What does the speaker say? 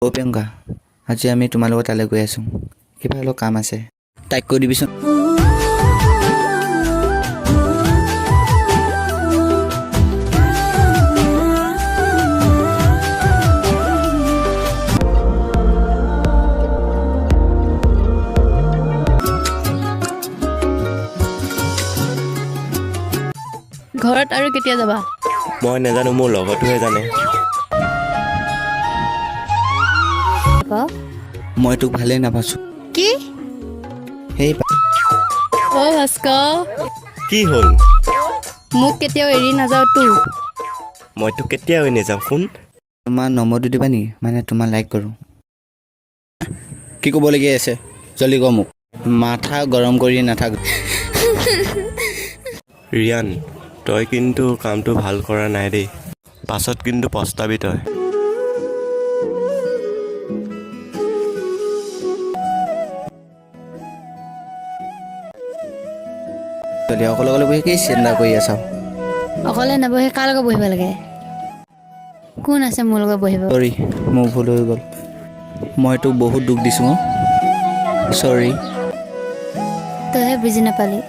অ' প্ৰিয়ংকা, আজি আমি তোমাৰ লগত তালৈ গৈ আছোঁ। কিবা অলপ কাম আছে, তাইক কৈ দিবিচোন। ঘৰত আৰু কেতিয়া যাবা? মই নাজানো, মোৰ লগৰটোহে জানে। মই তোক ভালেই নাপাইছোঁ। কি? সেই অ' ভাস্কৰ, কি হ'ল? মোক কেতিয়াও এৰি নাযাওঁ তো। মই তোক কেতিয়াও নাযাওঁ। শুন, তোমাৰ নম্বৰটো দিবা নেকি? মানে তোমাৰ লাইক কৰোঁ। কি ক'বলগীয়া আছে জল্দি ক মোক। মাথা গৰম কৰি নাথাক। ৰিয়ান, তই কিন্তু কামটো ভাল কৰা নাই দেই। পাছত কিন্তু পস্তাবি তই। জল্দি অকলে অকলে বহি কি চিন্তা কৰি আছা? অকলে নবহি কাৰ লগত বহিব লাগে? কোন আছে মোৰ লগত বহিব? চৰি, মোৰ ভুল হৈ গ'ল। মই তোক বহুত দুখ দিছোঁ। চৰি। তইহে বুজি নাপালি।